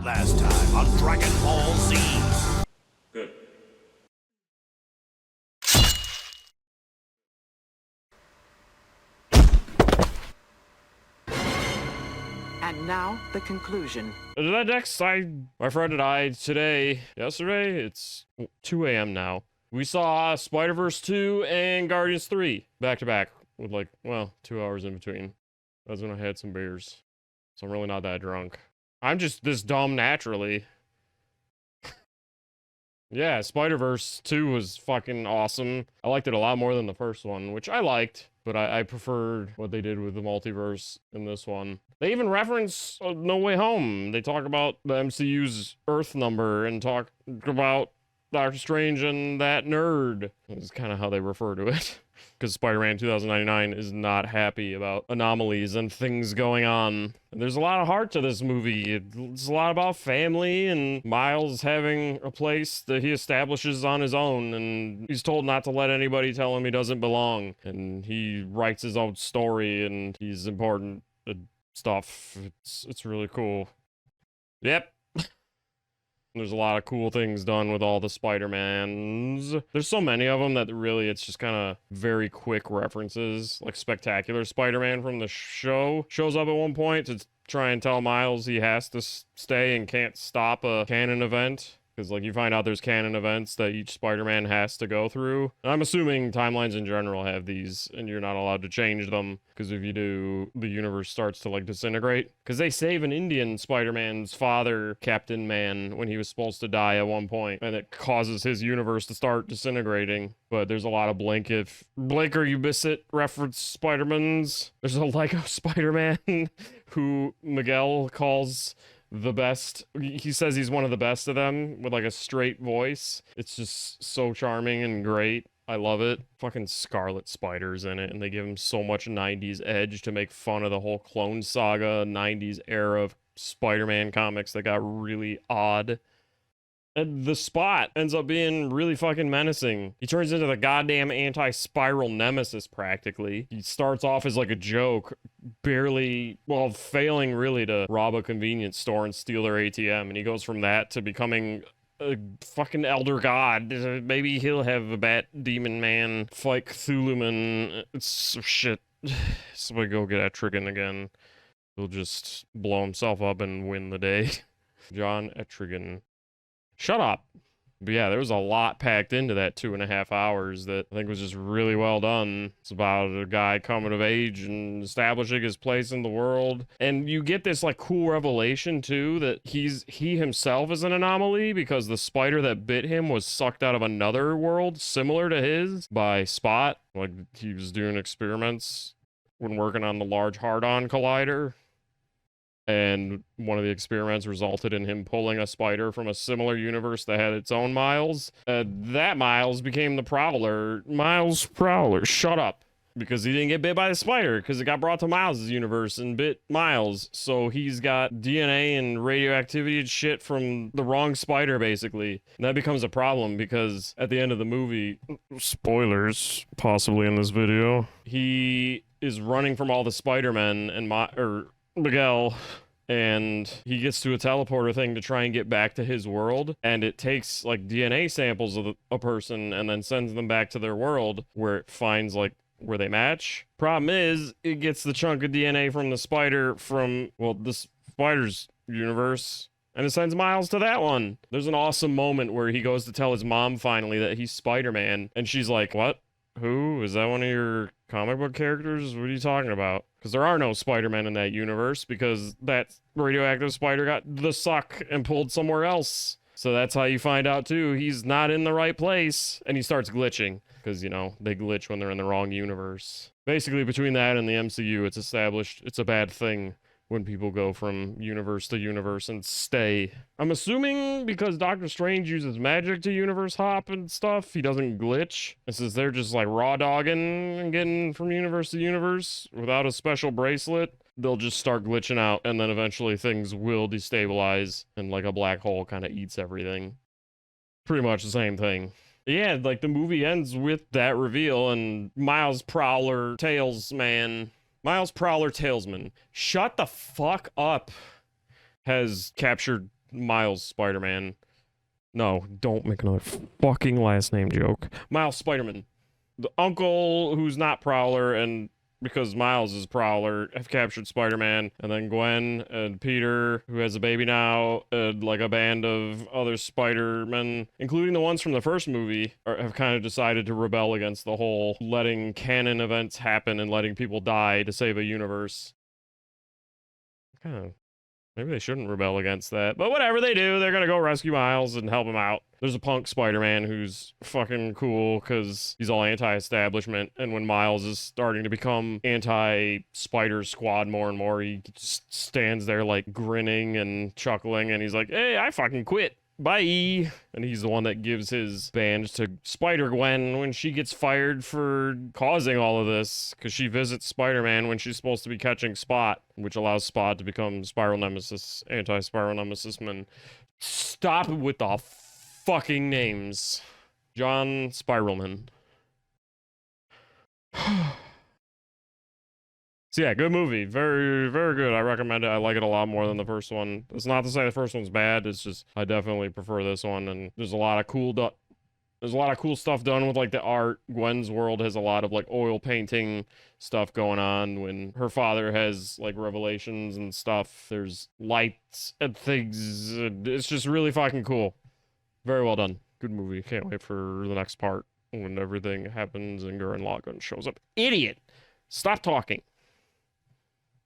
Last time on Dragon Ball Z. Good. And now, the conclusion. Next, my friend and I yesterday, it's 2 a.m. now. We saw Spider-Verse 2 and Guardians 3 back to back with 2 hours in between. That's when I had some beers. So I'm really not that drunk. I'm just this dumb naturally. Yeah, Spider-Verse 2 was fucking awesome. I liked it a lot more than the first one, which I liked, but I preferred what they did with the multiverse in this one. They even reference No Way Home. They talk about the MCU's Earth number and talk about Doctor Strange and that nerd. That's kind of how they refer to it. Because Spider-Man 2099 is not happy about anomalies and things going on. There's a lot of heart to this movie. It's a lot about family and Miles having a place that he establishes on his own, and he's told not to let anybody tell him he doesn't belong. And he writes his own story, and he's important and stuff. It's really cool. Yep. There's a lot of cool things done with all the Spider-Mans. There's so many of them that really it's just kind of very quick references. Like Spectacular Spider-Man from the show shows up at one point to try and tell Miles he has to stay and can't stop a canon event. Because, you find out there's canon events that each Spider-Man has to go through. And I'm assuming timelines in general have these, and you're not allowed to change them. Because if you do, the universe starts to, disintegrate. Because they save an Indian Spider-Man's father, Captain Man, when he was supposed to die at one point. And it causes his universe to start disintegrating. But there's a lot of blink or you miss it reference Spider-Mans. There's a Lego Spider-Man who Miguel calls the best. He says he's one of the best of them with a straight voice. It's just so charming and great. I love it. Fucking Scarlet Spider's in it, and they give him so much 90s edge to make fun of the whole Clone Saga 90s era of Spider-Man comics that got really odd. And the Spot ends up being really fucking menacing. He turns into the goddamn anti-spiral nemesis, practically. He starts off as a joke, failing really to rob a convenience store and steal their ATM. And he goes from that to becoming a fucking elder god. Maybe he'll have a bat demon man fight Cthulhu. It's shit. Somebody go get Etrigan again. He'll just blow himself up and win the day. John Etrigan. Shut up. But yeah, there was a lot packed into that 2.5 hours that I think was just really well done. It's about a guy coming of age and establishing his place in the world. And you get this cool revelation too that he himself is an anomaly because the spider that bit him was sucked out of another world similar to his by Spot. He was doing experiments when working on the Large Hadron Collider. And one of the experiments resulted in him pulling a spider from a similar universe that had its own Miles. That Miles became the Prowler. Miles Prowler. Shut up. Because he didn't get bit by the spider. Because it got brought to Miles' universe and bit Miles. So he's got DNA and radioactivity and shit from the wrong spider, basically. And that becomes a problem because at the end of the movie, spoilers possibly in this video, he is running from all the Spider-Men and Miguel, and he gets to a teleporter thing to try and get back to his world, and it takes DNA samples of a person and then sends them back to their world where it finds where they match. Problem is, it gets the chunk of DNA from the spider from the spider's universe, and it sends Miles to that one. There's an awesome moment where he goes to tell his mom finally that he's Spider-Man, and she's like, "What? Who? Is that one of your comic book characters? What are you talking about?" Because there are no Spider-Men in that universe because that radioactive spider got the suck and pulled somewhere else. So that's how you find out too. He's not in the right place. And he starts glitching because, they glitch when they're in the wrong universe. Basically, between that and the MCU, it's established it's a bad thing when people go from universe to universe and stay. I'm assuming because Doctor Strange uses magic to universe hop and stuff, he doesn't glitch. And since they're just raw dogging and getting from universe to universe without a special bracelet, they'll just start glitching out and then eventually things will destabilize and a black hole kind of eats everything. Pretty much the same thing. Yeah, the movie ends with that reveal and Miles Prowler Talesman. Miles Prowler Talesman, shut the fuck up, has captured Miles Spider-Man. No, don't make another fucking last name joke. Miles Spider-Man. The uncle who's not Prowler, and because Miles is Prowler, have captured Spider-Man, and then Gwen and Peter, who has a baby now, and like a band of other Spider-Men, including the ones from the first movie, have kind of decided to rebel against the whole letting canon events happen and letting people die to save a universe. Maybe they shouldn't rebel against that, but whatever they do, they're gonna go rescue Miles and help him out. There's a punk Spider-Man who's fucking cool because he's all anti-establishment, and when Miles is starting to become anti-Spider Squad more and more, he just stands there like grinning and chuckling, and he's like, hey, I fucking quit. Bye. And he's the one that gives his band to Spider-Gwen when she gets fired for causing all of this, because she visits Spider-Man when she's supposed to be catching Spot, which allows Spot to become Spiral Nemesis, anti-Spiral Nemesis man. Stop with the fucking names. John Spiralman. So yeah, good movie. Very, very good. I recommend it. I like it a lot more than the first one. It's not to say the first one's bad. It's just I definitely prefer this one. And there's a lot of cool stuff done with like the art. Gwen's world has a lot of like oil painting stuff going on when her father has like revelations and stuff. There's lights and things. It's just really fucking cool. Very well done. Good movie. Can't wait for the next part when everything happens and Gurren Lagann shows up. Idiot! Stop talking.